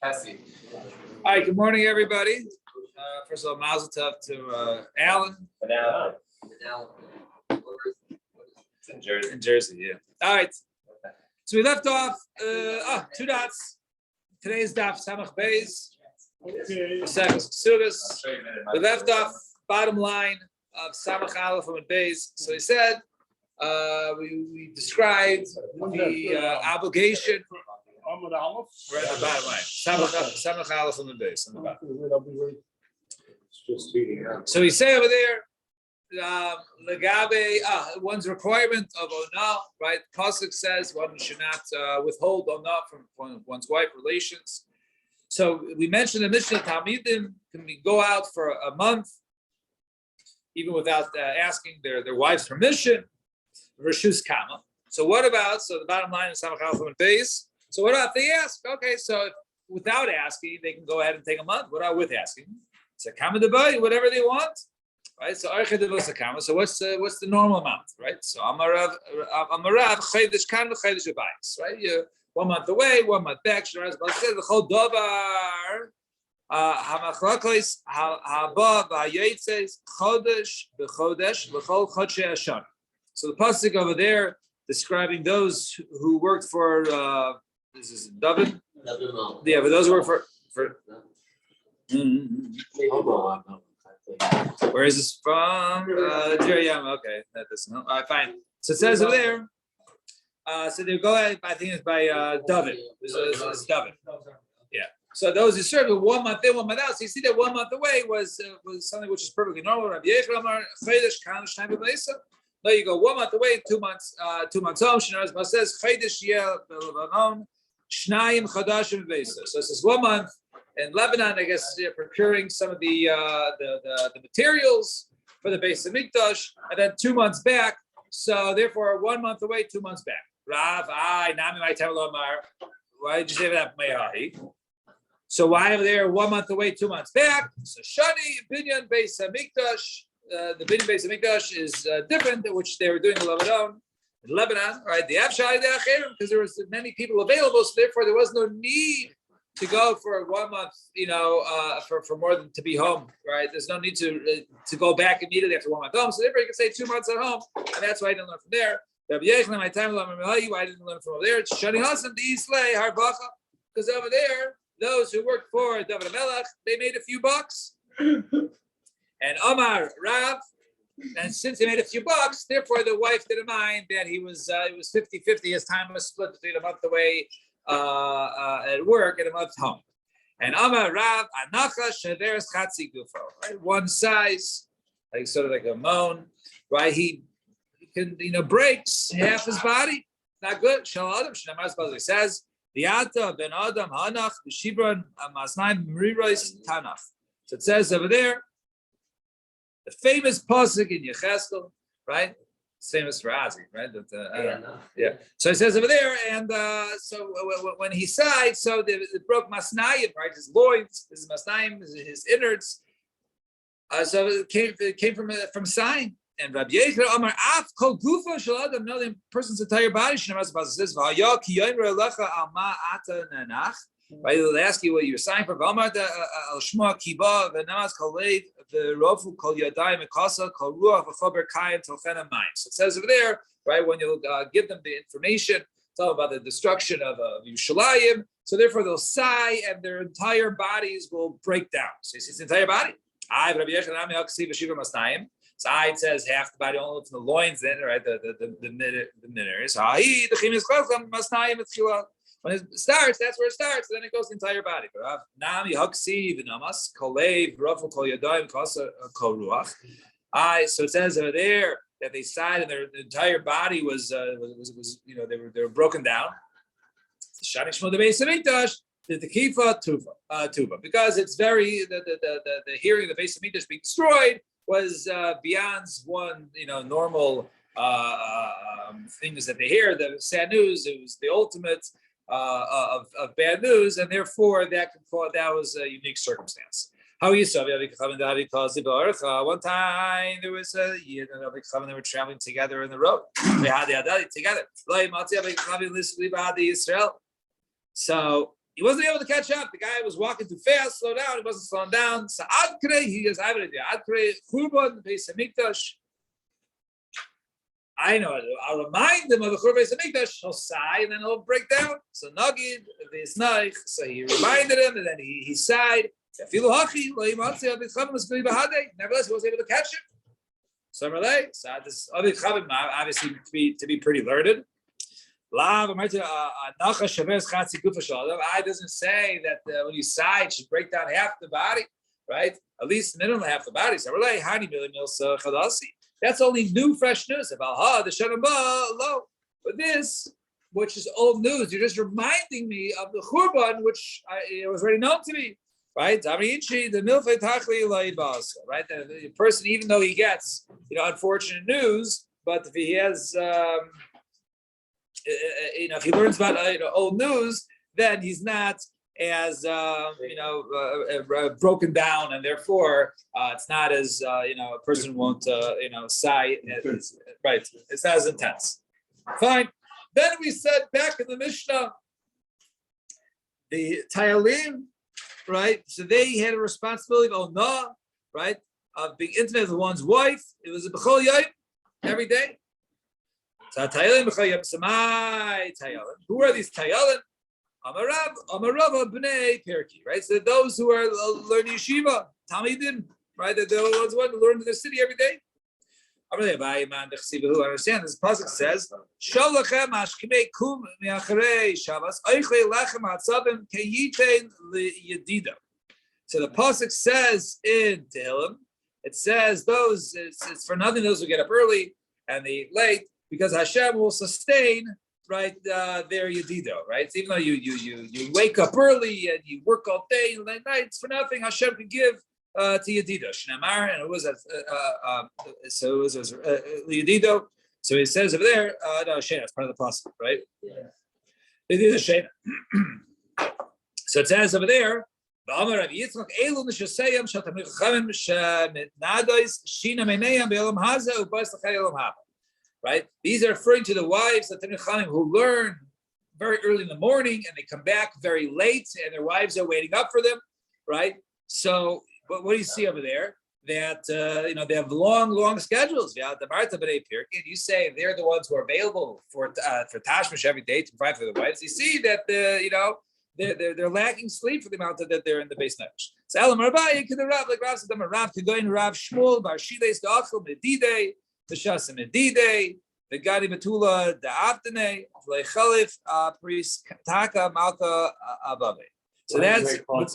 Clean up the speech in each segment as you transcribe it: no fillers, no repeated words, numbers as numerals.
Cassie. All right, good morning, everybody. First of all, mazel tov to Alan. It's in Jersey. In Jersey, yeah. All right. So we left off, two dots. Today's daf Samach Beis. We left off bottom line of Samach Aleph and Beis. So he said, we described the obligation. We're at the bottom line. Samach Aleph and Beis. So we say over there, Legabe, one's requirement of Ona, right? Pasuk says one should not withhold Ona from one's wife relations. So we mentioned the Mishnah Talmidim can go out for a month, even without asking their wife's permission. Rishus Kama. So what about? So the bottom line is Samach Aleph and Beis. So what about if they ask? Okay, so without asking, they can go ahead and take a month. What about with asking? So Kama Debai, whateve they want. Right, so so what's the normal amount, right? So Amarav Chaydish Kan Chaydish Abayis, right? You're 1 month away, 1 month back. Shiraz Bal says the whole davar Hamachlokos Haba Vayetzes Chodesh B'Chodesh L'Chol Chodshei Hashan. So the pasuk over there describing those who worked for this is David. Yeah, but those who work for. Where is this from? Jeriyam. Okay, that doesn't help. All right, fine. So it says over there. So they go ahead. I think it's by David. It's David. Yeah. So those who served 1 month in, 1 month out. So you see that 1 month away was something which is perfectly normal. Rabbi Yechon Amar Chaydish Kan Shnai B'Beisa. No, you go 1 month away, 2 months. 2 months home. Shneimar says Chaydish Yel B'Lebanon Shnayim Chadashim B'Beisa. So this is 1 month. In Lebanon, I guess they're procuring some of the materials for the Beis Hamikdash, and then 2 months back. So therefore, 1 month away, 2 months back. Rav, Nami Omar. Why did you say that? So why are there 1 month away, 2 months back? So Shani Binyan Beis Hamikdash. The Binyan Beis Hamikdash is different, which they were doing in Lebanon, right? The Avshai because there was many people available, so therefore there was no need to go for 1 month, for more than to be home, right? There's no need to go back immediately after 1 month home. So therefore you can say 2 months at home, and that's why I didn't learn from there. Why I didn't learn from over there. It's Shani Hasan the Islay Harbacha, because over there, those who worked for David Melech, they made a few bucks. And Omar Rav, and since they made a few bucks, therefore the wife didn't mind that it was 50-50. His time was split between a month away at work and a month home. And Amar Rav Anacha Shaveres Chatzi Gufo, right? One size, like sort of like a moan, right? He can breaks half his body. Not good. Shalom Shnamar says Viata Ben Adam Hanach B'Shibron Amasnaim Mrirois Tanach. So it says over there, the famous pasuk in Yecheskel, right? Famous for Azi, right? Yeah. So it says over there, and so when he sighed, so it broke Masnayim, right? His loins, his Masnayim, his innards. So it came from sighing. And Rabbi Yechon Amar Af Kol Gufo Shel Adam, no, the person's entire body. Shneimar says, "V'haya ki yomer lecha alma ata nanach." Right? They'll ask you what you're sighing for. V'amar al shma kiba v'namaz kol leiv v'rofu kol yadayim v'kasa kol ruach v'chober kayim tolchena mayim. So it says over there, right, when you give them the information, tell them about the destruction of Yerushalayim. So therefore they'll sigh and their entire bodies will break down. So it's the entire body. So it says half the body, only from the loins, then right, the middle. When it starts, that's where it starts. Then it goes the entire body. So it says over there that they sighed and their entire body was they were broken down. The Tekifa Tuva, because it's very the hearing of the Beis Hamikdash being destroyed was beyond one normal things that they hear. The sad news, it was the ultimate of bad news, and therefore that was a unique circumstance. How you saw one time there was a Yid and Rabbi Chavan, they were traveling together in the road. They had the together. So he wasn't able to catch up. The guy was walking too fast, slow down. He wasn't slowing down. So he goes, I have an idea. Churban Beis Hamikdash. I know. I'll remind him of the Churban Beis Hamikdash. He'll sigh and then he'll break down. So Nagid V'Isnaich. So he reminded him, and then he sighed. Nevertheless, he wasn't able to catch him. So this other Chavim, obviously to be pretty learned. I doesn't say that when you sigh, it should break down half the body, right? At least minimum half the body. So that's only new, fresh news about the Shanaba. But this, which is old news, you're just reminding me of the Churban, which it was already known to me, right? The right? The person, even though he gets, unfortunate news, but if he has, if he learns about old news, then he's not as broken down, and therefore it's not as a person won't sigh. Right, it's not as intense. Fine. Then we said back in the Mishnah, the Tayalim, right? So they had a responsibility of Onah, right, of being intimate with one's wife. It was a B'chol Yom every day. So Tayalim B'chol Samai Tayalim. Who are these Tayalim? Amarava B'nei Perki, right? So those who are learning yeshiva, Talmidim, right? They're the ones who want to learn in the city every day. Who understand this pasuk says, "Sholachem ashkimei kum miacharei Shabbos oichlei lechem hatzavim keyitein liyedida." So the pasuk says in Tehillim, it says it's for nothing those who get up early and they late, because Hashem will sustain, right, their yedido, right? So even though you wake up early and you work all day and late nights for nothing, Hashem can give to Yedido, Shnamar, and it was Yedido. So he says over there, no, Shena, it's part of the process, right? Yeah. Yedido Shena. So it says over there, right? These are referring to the wives of Talmidei Chachamim who learn very early in the morning and they come back very late, and their wives are waiting up for them, right? So. But what do you see over there? That they have long schedules. Yeah, the Martha B'nei Pirkei. You say they're the ones who are available for Tashmish every day to provide for the wives. You see that they're lacking sleep for the amount that they're in the base night. So Elam Rabbi could the Rav, like Rav said, the Rav could go in Rav Shmuel Bar Shiles the Achel Medidei the Shas Medidei the Gadi Betula the Avdene Leichalif Priest Taka Malka Abave. So that's 1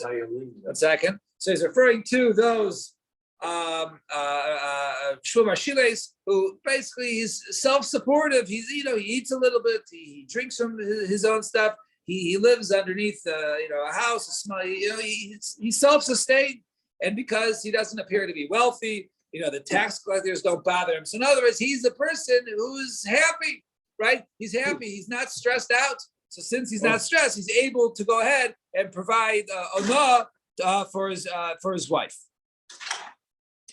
second. So he's referring to those Shmuel Bar Shiles, who basically he's self-supportive. He's he eats a little bit, he drinks from his own stuff. He lives underneath a house. He's self-sustained, and because he doesn't appear to be wealthy, the tax collectors don't bother him. So in other words, he's a person who's happy, right? He's happy. He's not stressed out. So since he's not stressed, he's able to go ahead and provide onah for his wife.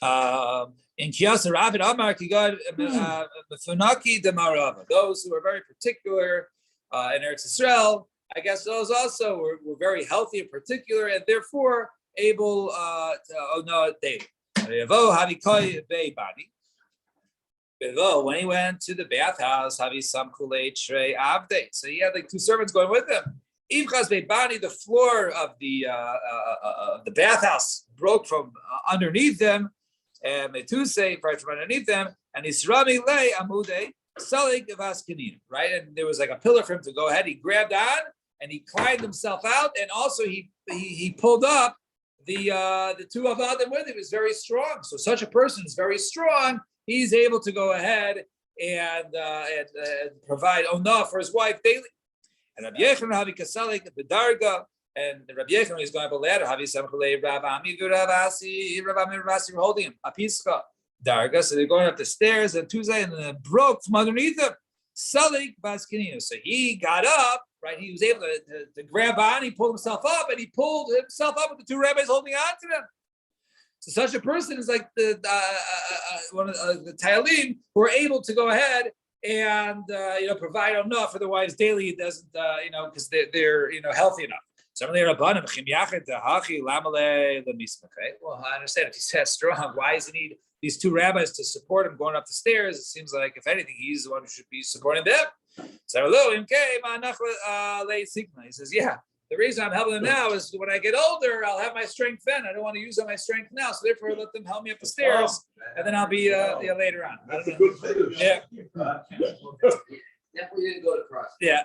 In Kiyasa Ravid Amar Kigad Mefunaki de Marava, those who are very particular in Eretz Yisrael, I guess those also were very healthy and particular, and therefore able to know daily. When he went to the bathhouse, so he had like 2 servants going with him. The floor of the bathhouse broke from underneath them, and Metuse right from underneath them, and Isrami lay amude salik vaskinin, right? And there was like a pillar for him to go ahead. He grabbed on and he climbed himself out, and also he pulled up the 2 of them with him. He was very strong. So such a person is very strong. He's able to go ahead and provide onah for his wife daily. And Rabbi Yechon Havi Kasalik the Darga, and Rabbi Yechon is going up a ladder. Havi Samchulei Rav Ami Rav Asi were holding him a Pischa Darga. So they're going up the stairs, and Tuesday and then broke from underneath them. Salik Baskinino. So he got up, right? He was able to grab on. He pulled himself up, and he pulled himself up with the 2 rabbis holding on to them. So such a person is like one of the Tayalim who are able to go ahead and provide enough for the wives daily. It doesn't because they're healthy enough. Well, I understand if he's that strong, why does he need these two rabbis to support him going up the stairs? It seems like if anything, he's the one who should be supporting them. So he says, yeah. The reason I'm helping them now is when I get older, I'll have my strength then. I don't want to use all my strength now, so therefore let them help me up the stairs, and then I'll be later on. That's a good thing. Yeah. Definitely didn't go to cross. Yeah.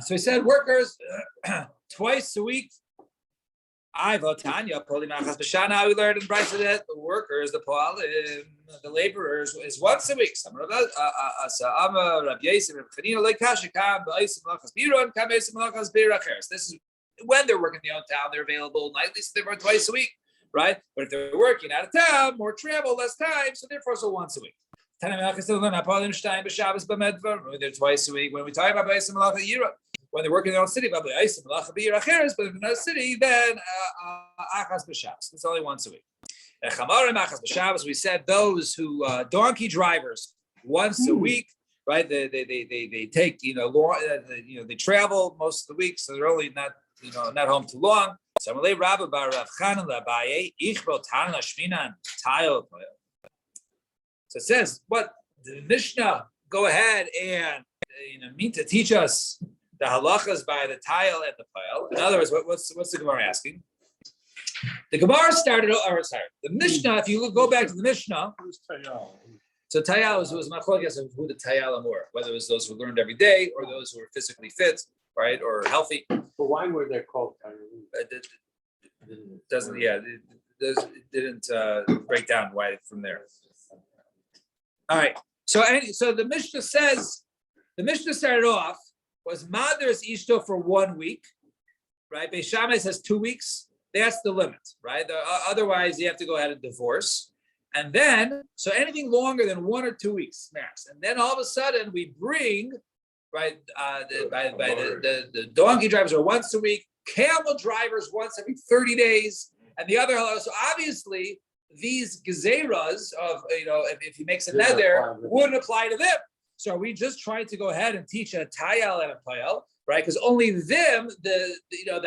So he said workers twice a week. We learned in Brisa that the workers, the poalim, the laborers is once a week. This is when they're working in their own town, they're available nightly, so they're twice a week, right? But if they're working out of town, more travel, less time, so therefore so once a week. They're twice a week. When we talk about when they work in their own city, but if in another city, then achas b'Shabbos. It's only once a week. We said those who donkey drivers once a week, right? They take they travel most of the week, so they're only not home too long. So it says, what the Mishnah go ahead and mean to teach us the halachas by the tile and the pile. In other words, what's the Gemara asking? The Gemara started. The Mishnah. If you go back to the Mishnah, so tayal was machlokes of who the tayalim were, whether it was those who learned every day or those who were physically fit, right, or healthy. But why were they called tayalim? It didn't break down why from there. All right. So the Mishnah says the Mishnah started off was Madras Ishto for 1 week, right? Beis Shammai says 2 weeks. That's the limit, right? Otherwise, you have to go ahead and divorce. And then, so anything longer than 1 or 2 weeks max. And then all of a sudden, we bring, right? The donkey drivers are once a week. Camel drivers once every 30 days, and the other. So obviously, these gezeras of if he makes a neder wouldn't apply to them. So are we just trying to go ahead and teach a tayal and a payal, right? Because only them the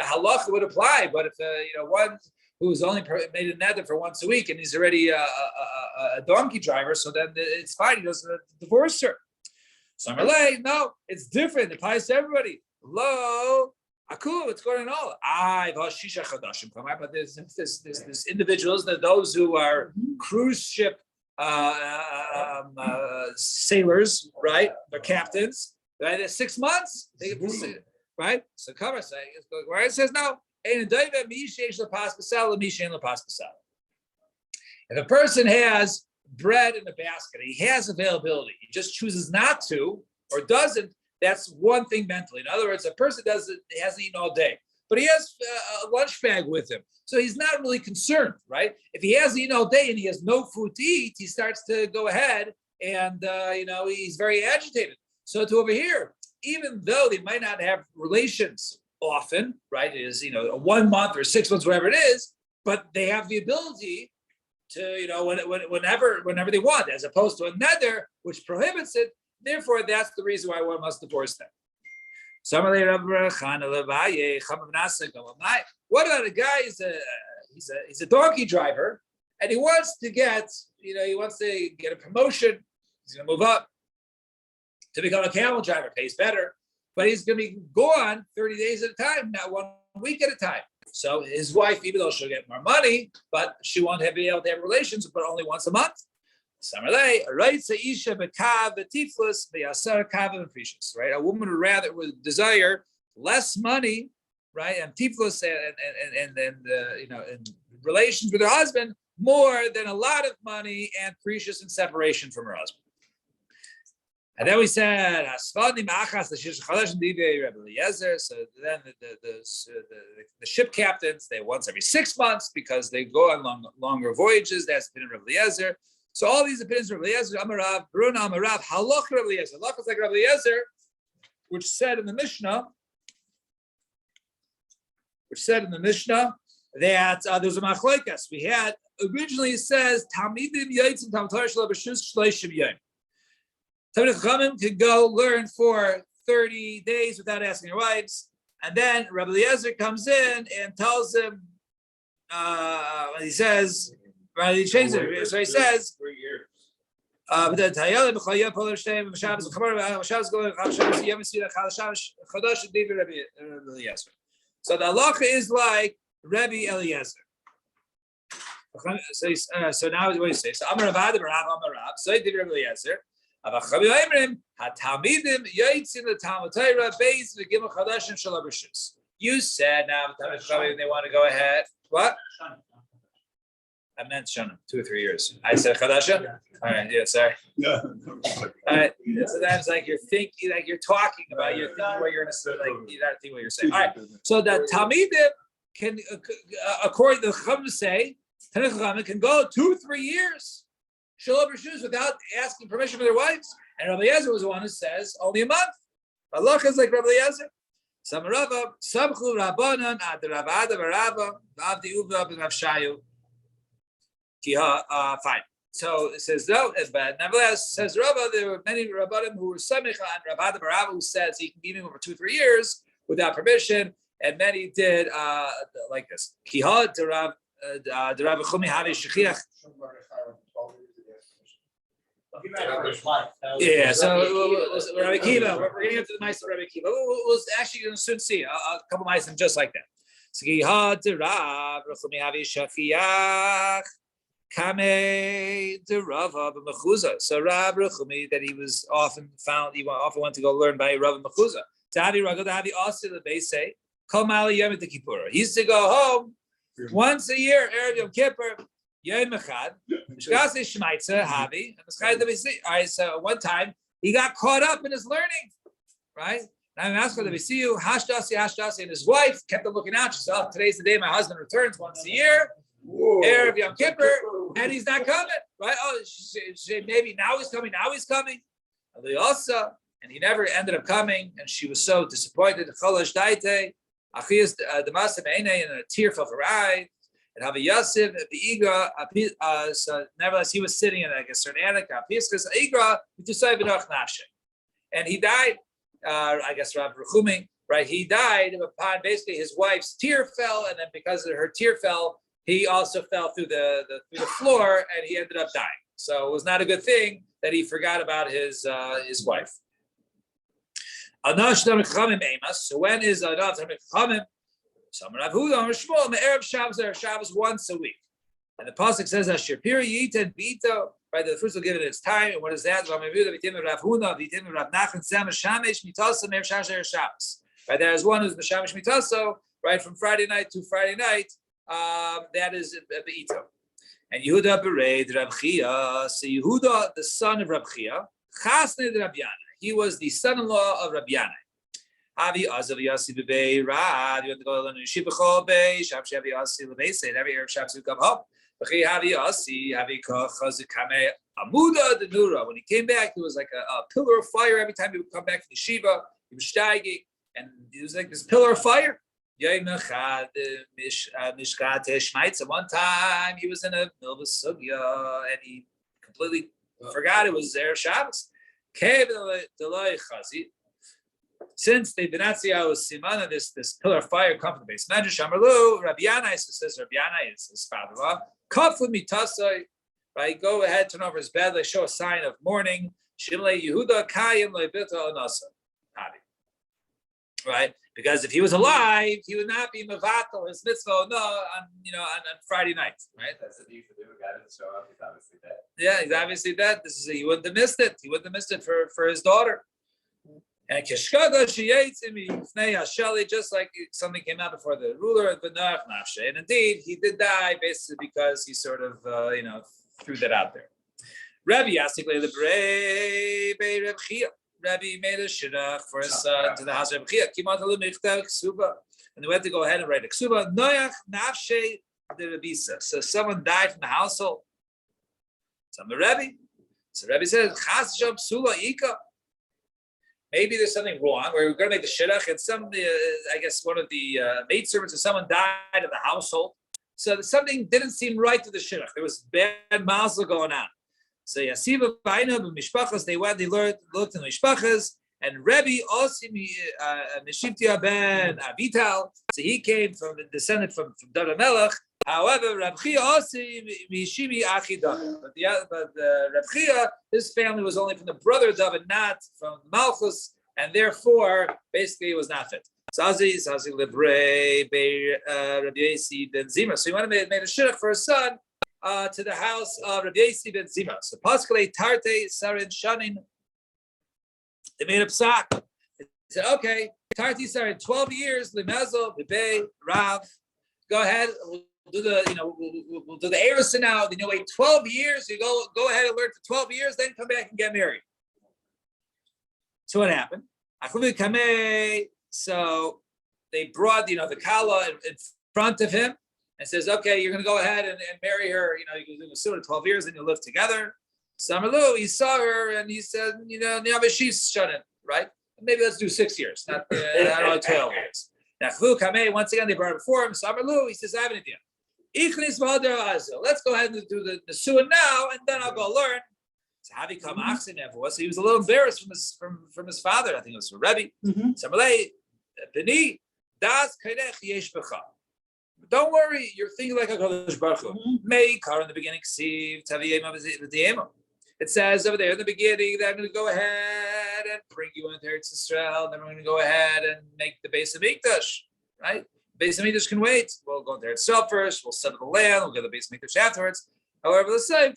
halacha would apply. But if one who's only made a neder for once a week and he's already a donkey driver, so then it's fine. He doesn't divorce her. Samarlei, no, it's different. It applies to everybody. Lo. Aku, what's going on? But there's individuals, those who are cruise ship sailors, right? They're captains, right? They're 6 months, right? So cover say where it says no. If a person has bread in a basket, he has availability, he just chooses not to or doesn't. That's one thing mentally. In other words, a person hasn't eaten all day, but he has a lunch bag with him. So he's not really concerned, right? If he hasn't eaten all day and he has no food to eat, he starts to go ahead and, he's very agitated. So to over here, even though they might not have relations often, right? It is, 1 month or 6 months, whatever it is, but they have the ability to, whenever they want, as opposed to a neder, which prohibits it. Therefore, that's the reason why one must divorce them. What about a guy? He's a donkey driver, and he wants to get a promotion. He's going to move up to become a camel driver. Pays better, but he's going to be gone 30 days at a time, not 1 week at a time. So his wife, even though she'll get more money, but she won't be able to have relations, but only once a month. Right? A woman would desire less money, right, and tiflus and relations with her husband more than a lot of money and precious and separation from her husband. And then we said, so then the ship captains, they once every 6 months because they go on longer voyages. That's been in Rabbi Eliezer. So all these opinions of Rabbi Eliezer, Amarav, Bruna Amarav, Halach Rabbi Eliezer. Halach is like Rabbi Eliezer, which said in the Mishnah, that there's a machlokas. We had originally it says Talmidim Yitzim Talmud Torah Shelo B'Shus Shleishim Yom. Talmid Chachamim could go learn for 30 days without asking their wives, and then Rabbi Eliezer comes in and tells him. He says, right? He changes it. So he says. 3 years. So the halacha is like Rabbi Eliezer. So now what do you say? So Amar Rav Amar Rav. So he did Rabbi Eliezer. You said now they want to go ahead. What? I meant Shana, 2 or 3 years. I said Chadasha? All right, yeah, sorry. Yeah. All right. Sometimes like you're thinking, like you're talking about, you're thinking what you're going to say, like you gotta think what you're saying. All right. So the Talmidim can, according to the Chacham say, Tanakh Chacham can go 2 or 3 years, Shelo B'Reshus without asking permission from their wives. And Rabbi Eliezer was the one who says only a month. Allah is like Rabbi Eliezer. Samarava, Samchu Rabbanan, Ad Ravada Barava, Avdi Uva Rav Shayu. Fine. So it says no, but nevertheless, says Rava, there were many Rabbanim who were Samich and Ravada Barava who says he can give him over 2 or 3 years without permission, and many did like this. Kiha to Rav Chumi Havi Shechiach. Yeah, so Rabbi Kiva, we're getting into the mice of Rabbi Kiva. We'll actually going to soon see a couple mice just like that. So Kiha to Rav Chumi Havi Shechiach. Kame de Rava b'Mechuzah. So Rav Rechumi that he was often found, he often went to go learn by Rav Mechuzah. Davi Raga Davi Asi LeBeisei Kol Mali Yom Kippur. He used to go home once a year, Erev Yom Kippur, Yom Echad, Mishkasei Shmaitza Havi, and Mischai Devisi. All right, so one time he got caught up in his learning, right? And I'm asking Devisi, Hashdasi, and his wife kept on looking out. She said, "Oh, today's the day my husband returns once a year." Erev Yom Kippur, and he's not coming, right? Oh, maybe now he's coming. And he never ended up coming, and she was so disappointed. And a tear fell from her eye. And have a Yosef, the Igra, so nevertheless, he was sitting in like a certain attic, and he died. I guess Rav Rechumi, right? He died upon basically his wife's tear fell, and then because of her tear fell, he also fell through the floor, and he ended up dying. So it was not a good thing that he forgot about his wife. So when is Anav Tamid Chachamim? Some Rav Huda or Shmuel Erev Shabbos or Shabbos once a week. And the pasuk says Asher Pir Yiten Bito, right? The fruits will give it its time. And what is that? Rav Huda, Vitim Rav Nachman Sam Shamesh Mitasa Meir Shabbos. Right, there is one who's Meshamish Mitaso, right, from Friday night to Friday night. That is Be'ito. And Yehuda Bereid Rab Chia. So Yehuda, the son of Rab Chia, Chasne de Rab Yana. He was the son-in-law of Rab Yana. Havi Azav Yasi Bebei Rad. You have to go to the Shibachol Bei. Shabbos Havi Yasi Lebei. Say every Arab Shabbos will come home. Havi Yasi Havi Chazikame Amuda the Nura. When he came back, it was like a pillar of fire. Every time he would come back from the Shiva, he was steiging, and it was like this pillar of fire. One time he was in a middle of a sugya and he completely forgot it was Erev Shabbos. Since the Benatzia was Simana, this pillar of fire come from the base. Medrash Amarlu, Rabbi Yanai says Rabbi Yanai is his father-in-law. Kaflu mitasai, right? Go ahead, turn over his bed. They show a sign of mourning. Shimle Yehuda Kayim leBita Onasa. Right? Because if he was alive, he would not be mevatel his mitzvah on Friday night, right? That's the need for the guy to show up. He's obviously dead. Yeah, he's obviously dead. He wouldn't have missed it. He wouldn't have missed it for his daughter. And Kishkaga Sheli, just like something came out before the ruler of Benach Nafshe. And indeed, he did die basically because he sort of threw that out there. Rabbi Yasikle the Brei Reb Chia. Rabbi made a shidduch for his son to the house of Reb Chia. And they went to go ahead and write a ksuba. Noach nafshe de Rebisa. So someone died from the household. Some Rebbe. So Rebbe says, Chas sham psula ika. maybe there's something wrong. We're going to make the shidduch, and I guess one of the maidservants or someone died in the household. So something didn't seem right to the shidduch. There was bad mazel going on. So Yasiva Baina Mishpachas, they looked in the Mishpachas, and Rebbe also Mishiptia ben Avital. So he came descended from David Melech. However, Reb Chia also Mishimi Achida. But Reb Chia, his family was only from the brother of David, not from Malchus, and therefore, basically, it was not fit. Sazi Livrei Rabbi Yossi ben Zimra. So he went and made a shidduch for his son to the house of Rabbi Yossi ben Zimra. So Paskale Tarte Sarin Shanin. They made a psak. They said, okay, Tarti Sarin, 12 years, Limezo, Libe, Rav. Go ahead. We'll do the Erusin now. Then you wait 12 years. You go ahead and learn for 12 years, then come back and get married. So what happened? So they brought the Kala in front of him and says, okay, you're going to go ahead and marry her. You can do the suit 12 years and you'll live together. Samalu, he saw her and he said, Nyavashis Shanin, right? Maybe let's do 6 years, not 12 years. Now, once again, they brought it before him. Samalu, he says, I have an idea. Let's go ahead and do the Nisuin now, and then I'll go learn. So how he come Achsin Nevuah? So he was a little embarrassed from his father. I think it was from Rebbe. Samalei, Beni, Das Kairech Yesh Becha. Don't worry, you're thinking like a Kodesh Baruch Hu. May Kar in the beginning, Ksiv Taviyema V'Diyema. It says over there in the beginning that I'm going to go ahead and bring you into Eretz Yisrael, and then we're going to go ahead and make the base of Mikdash, right? Base of Mikdash can wait. We'll go into Eretz Yisrael first. We'll settle the land. We'll get the base of Mikdash afterwards. However, let's say,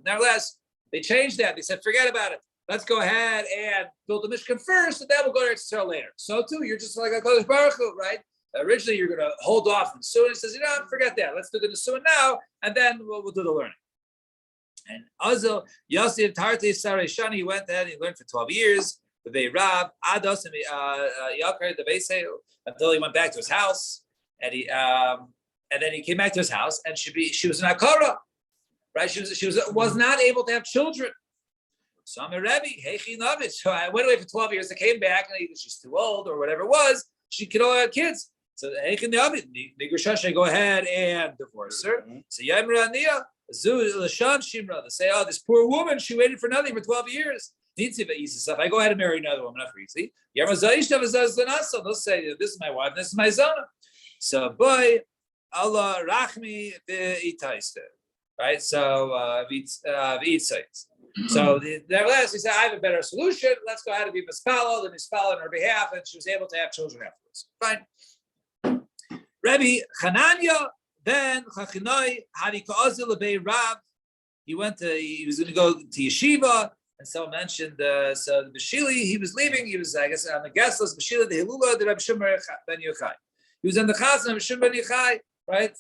nevertheless, they changed that. They said, forget about it. Let's go ahead and build the Mishkan first, and then we'll go to Eretz Yisrael later. So too, you're just like a Kodesh Baruch Hu, right? Originally, you're going to hold off on Nisuin. He says, forget that. Let's do the Nisuin now, and then we'll do the learning. And Azil, Yosef Tarti Sarei Shani, he went ahead and he learned for 12 years. The Ve'Rav, Ados, and Yakar, the Beisei, until he went back to his house. And then he came back to his house, and she was an Akara, right? She was not able to have children. So I'm a Rebbe, Heichi Navid. So I went away for 12 years. I came back, and either she's too old or whatever it was. She could all have kids. So Heichi Navid, Nigushasha, go ahead and divorce her. So Yamra Nia, Zu Lasham Shimra. They say, this poor woman, she waited for nothing for 12 years. If I go ahead and marry another woman, not for easy. They'll say, this is my wife, this is my zona. So boy, Allah Rachmi Itaiste. Right? So So nevertheless, he said, I have a better solution. Let's go ahead and be Mispala, the Mispala on her behalf, and she was able to have children afterwards. Fine. Rabbi Chananya, then Chachinoi, Harika Ozil Lebei Rab. He was going to go to yeshiva, and someone mentioned so the Bashili, he was leaving, he was, I guess, on the guest list, Bashili, the Hilula, the Rabbi Shimon ben Yochai. He was on the Chazan of Rabbi Shimon ben Yochai, right?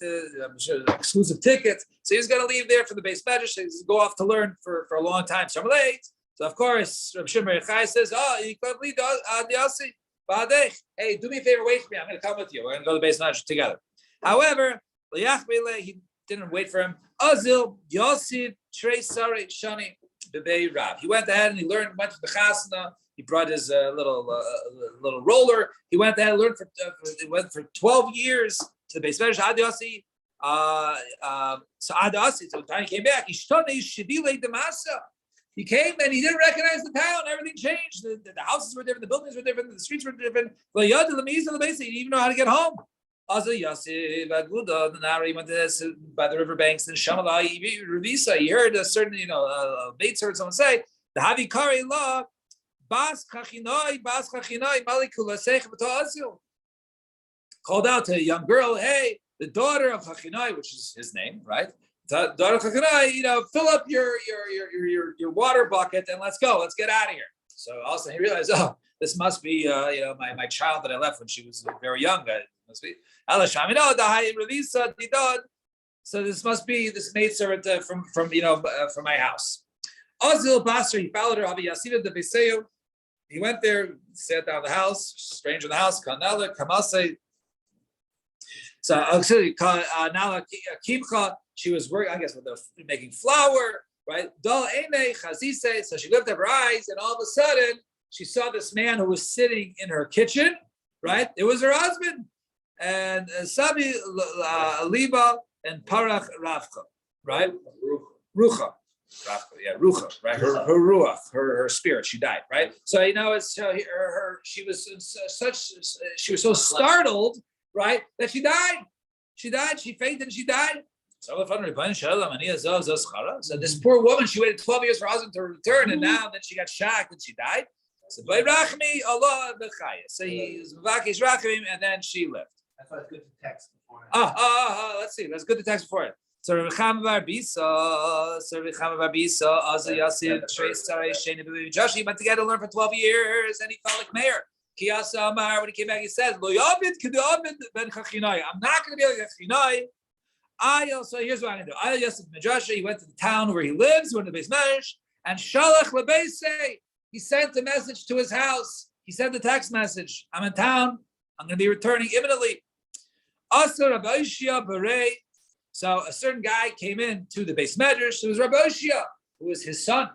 Exclusive ticket. So he was going to leave there for the base medrash. He was go off to learn for a long time. So I'm late. So of course, Rabbi Shimon ben Yochai says, you can't leave the hey, do me a favor, wait for me. I'm going to come with you. We're going to go to the base medrash together. However, he didn't wait for him. Azil Yosef Trey Sare Shani Bebei Rab. He went ahead and he went to the chasna. He brought his little roller. He went ahead and learned for 12 years to the base medrash Adiyasi. So Adiyasi, so the time he came back, he came and he didn't recognize the town. Everything changed. The houses were different. The buildings were different. The streets were different. He didn't even know how to get home. Also, Yosef Aguda, he went to by the riverbanks and Shamalai Revisa. He heard a certain, Bates heard someone say, the Havi Kari law, Bas Kachinoi, Malikula Sech Azil. Called out to a young girl, hey, the daughter of Chachinoi, which is his name, right? The daughter of Chachinoi, fill up your water bucket and let's go. Let's get out of here. So also he realized, this must be my child that I left when she was very young. Must be so this must be this maidservant from my house. Azil Basra, he followed her. He went there, sat down in the house, stranger in the house. Kanala Kamase. So actually, Nala Kimcha, she was working, I guess, making flour. right? Dal ene chazise. So she lifted up her eyes, and all of a sudden she saw this man who was sitting in her kitchen, right? It was her husband, and Sabi Liba and Parach Ravcha, right? Rucha. Rucha, right? Her ruach, her spirit, she died, right? So it's she was so startled, right, that she died. She fainted, and she died. So this poor woman, she waited 12 years for her husband to return, and now then she got shocked and she died. So by Rachmi, Allah b'chaya. So he's Vakish Rachmim, and then she lived. That's why it's good to text before. Let's see. That's good to text before it. So Rabbi Chama bar Bisa, Azu Yasir, Trei Sarai, Sheni B'Bim Joshi, he went together to learn for 12 years, and he felt like mayor. Kiyasa Amar, when he came back, he said, Lo Yabid Kedabid Ben Chachinai. I'm not going to be like Chachinai. So here's what I'm going to do. Ayel Yosef Medrasha, he went to the town where he lives, went to the Beis Medrash, and Shalach Lebeisei, he sent a message to his house. He sent a text message. I'm in town. I'm going to be returning imminently. Asur Rabbi Oshia Berei. So a certain guy came in to the Beis Medrash. It was Rabbi Oshia, who was his son.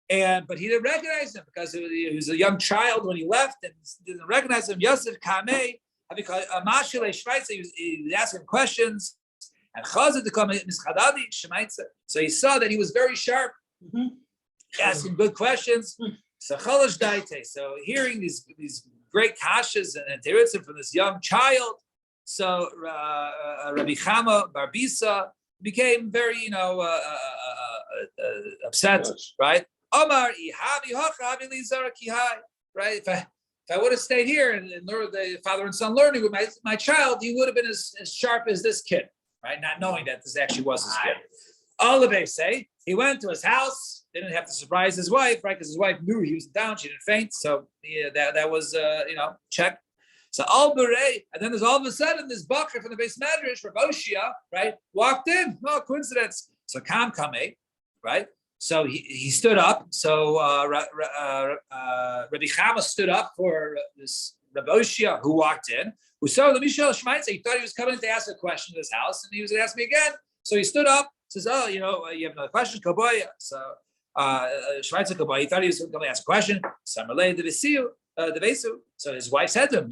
But he didn't recognize him because he was a young child when he left and didn't recognize him. Yosef Kamei, because Mashile Shvaitza, he was asking questions. And Chazad to come in Mischadadi Shemaitza. So he saw that he was very sharp, asking good questions. So Chalash Daite. So hearing these great kashas and terutzim from this young child. So Rabbi Chama bar Bisa became very, upset, right? Omar ihavi hachavi lizara kihai, right? If I would have stayed here and learned the father and son learning with my child, he would have been as sharp as this kid, right? Not knowing that this actually was his kid. All of they say he went to his house. Didn't have to surprise his wife, right? Because his wife knew he was down. She didn't faint, so that was check. So all berei, and then there's all of a sudden this bacher from the Beis Medrash, Rabbi Oshia, right, walked in. No coincidence. So Kam Kamei, right? So he stood up. So Rabbi Chama stood up for this Rabbi Oshia who walked in. Who saw the Mishal Shmaitza. He thought he was coming to ask a question in his house, and he was going to ask me again. So he stood up, says, "Oh, you have another question, Kaboy." So Shmaitza Kaboy, he thought he was going to ask a question. Samarlei the Vesu. So his wife said to him,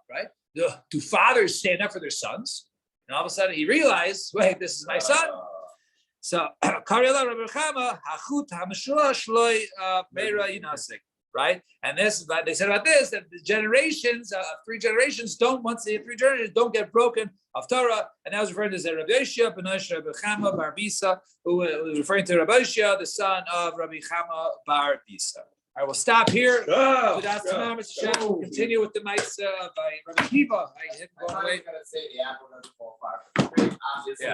right? Do fathers stand up for their sons? And all of a sudden he realized, wait, this is my son. So right? And they said about this, that the generations, 3 generations don't get broken of Torah. And that was referring to Rabbi Oshia, Benosh Rabbi Chama bar Bisa, who was referring to Rabbi Oshia, the son of Rabbi Chama bar Bisa. I will stop here. We'll continue with the mice by Rabbi Kiva. I hit going away. I was going to say the apple doesn't fall far from the tree. Obviously. Yeah.